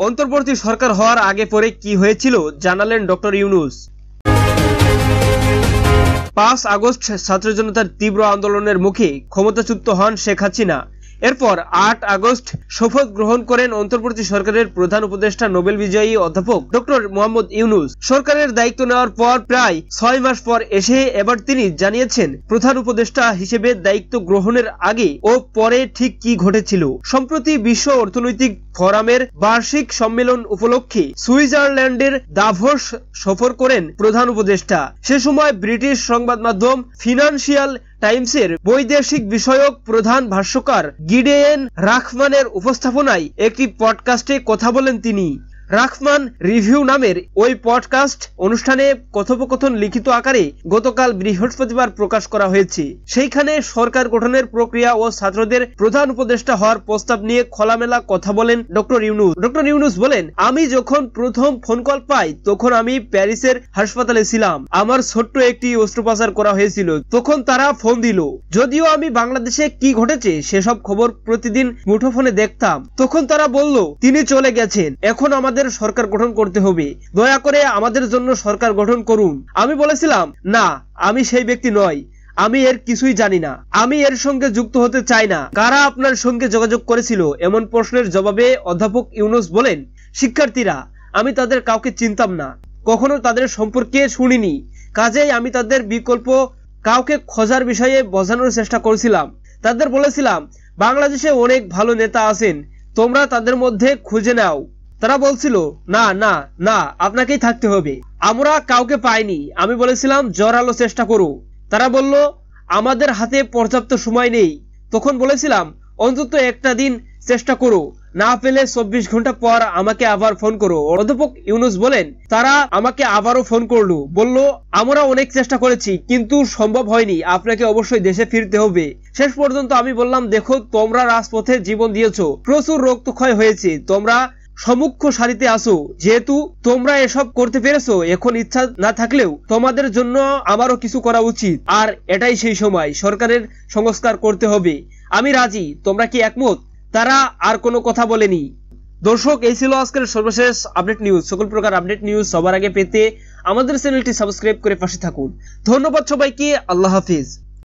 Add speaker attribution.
Speaker 1: অন্তর্বর্তী সরকার হওয়ার আগে পরে কি হয়েছিল জানালেন ডক্টর ইউনূস। 5 আগস্ট ছাত্র জনতার তীব্র আন্দোলনের মুখে ক্ষমতাচ্যুত হন শেখ হাসিনা। এরপর 8 আগস্ট শপথ গ্রহণ করেন অন্তর্বর্তী সরকারের প্রধান উপদেষ্টা নোবেল বিজয়ী অধ্যাপক ডক্টর মোহাম্মদ ইউনূস। সরকারের দায়িত্ব নেওয়ার পর প্রায় 6 মাস পর এসে এবার তিনি জানিয়েছেন প্রধান উপদেষ্টা হিসেবে দায়িত্ব গ্রহণের আগে ও পরে ঠিক কি ঘটেছিল। সম্প্রতি বিশ্ব অর্থনৈতিক ফোরামের বার্ষিক সম্মেলন উপলক্ষে সুইজারল্যান্ডের দাভোস সফর করেন প্রধান উপদেষ্টা। সে সময় ব্রিটিশ সংবাদ মাধ্যম ফিনান্সিয়াল টাইমসের বৈদেশিক বিষয়ক প্রধান ভাষ্যকার গিডেন রাখমানের উপস্থাপনায় একটি পডকাস্টে কথা বলেন তিনি। রাখমান রিভিউ নামের ওই পডকাস্ট অনুষ্ঠানে কথোপকথন লিখিত আকারে গতকাল বৃহস্পতিবার প্রকাশ করা হয়েছে। সেইখানে সরকার গঠনের প্রক্রিয়া ও ছাত্রদের প্রধান উপদেষ্টা হওয়ার প্রস্তাব নিয়ে খোলামেলা কথা বলেন ডক্টর ইউনূস। ডক্টর ইউনূস বলেন, আমি যখন প্রথম ফোন কল পাই তখন আমি প্যারিসের হাসপাতালে ছিলাম। আমার ছোট্ট একটি অস্ত্রোপচার করা হয়েছিল। তখন তারা ফোন দিল। যদিও আমি বাংলাদেশে কি ঘটেছে সেসব খবর প্রতিদিন মুঠোফোনে দেখতাম। তখন তারা বলল তিনি চলে গেছেন, এখন আমাদের সরকার গঠন করতে হবে, দয়া করে আমাদের জন্য সরকার গঠন করুন। আমি বলেছিলাম, না, আমি সেই ব্যক্তি নই, আমি এর কিছুই জানি না, আমি এর সঙ্গে যুক্ত হতে চাই না। কারা আপনার সঙ্গে যোগাযোগ করেছিল? এমন প্রশ্নের জবাবে অধ্যাপক ইউনূস বলেন, শিক্ষার্থীরা, আমি তাদের কাউকে চিনতাম না, কখনো তাদের সম্পর্কে শুনিনি, কাজেই আমি তাদের বিকল্প কাউকে খোঁজার বিষয়ে বোঝানোর চেষ্টা করেছিলাম। তাদের বলেছিলাম বাংলাদেশে অনেক ভালো নেতা আছেন, তোমরা তাদের মধ্যে খুঁজে নাও। তারা বলছিল, না না না, আপনাকেই থাকতে হবে। আমরা কাউকে পাইনি। আমি বলেছিলাম জোরালো চেষ্টা করো। তারা বলল আমাদের হাতে পর্যাপ্ত সময় নেই। তখন বলেছিলাম অন্তত একটা দিন চেষ্টা করো, না পেলে 24 ঘন্টা পর আমাকে আবার ফোন করো। অধ্যাপক ইউনূস বলেন, তারা আমাকে আবারও ফোন করলো, বলল আমরা অনেক চেষ্টা করেছি কিন্তু সম্ভব হয়নি, আপনাকে অবশ্যই দেশে ফিরতে হবে। শেষ পর্যন্ত আমি বললাম, দেখো, তোমরা রাজপথে জীবন দিয়েছো, প্রচুর রক্তক্ষয় হয়েছে, তোমরা সম্মুখ সারিতে আসো, যেহেতু তোমরা এসব করতে পেরেছো, এখন ইচ্ছা না থাকলেও তোমাদের জন্য আমারও কিছু করা উচিত, আর এটাই সেই সময়, সরকারের সংস্কার করতে হবে, আমি রাজি, তোমরা কি একমত? তারা আর কোনো কথা বলেনি। দর্শক, এই ছিল আজকের সর্বশেষ আপডেট নিউজ। সকল প্রকার আপডেট নিউজ সবার আগে পেতে আমাদের চ্যানেলটি সাবস্ক্রাইব করে পাশে থাকুন। ধন্যবাদ সবাইকে। আল্লাহ হাফিজ।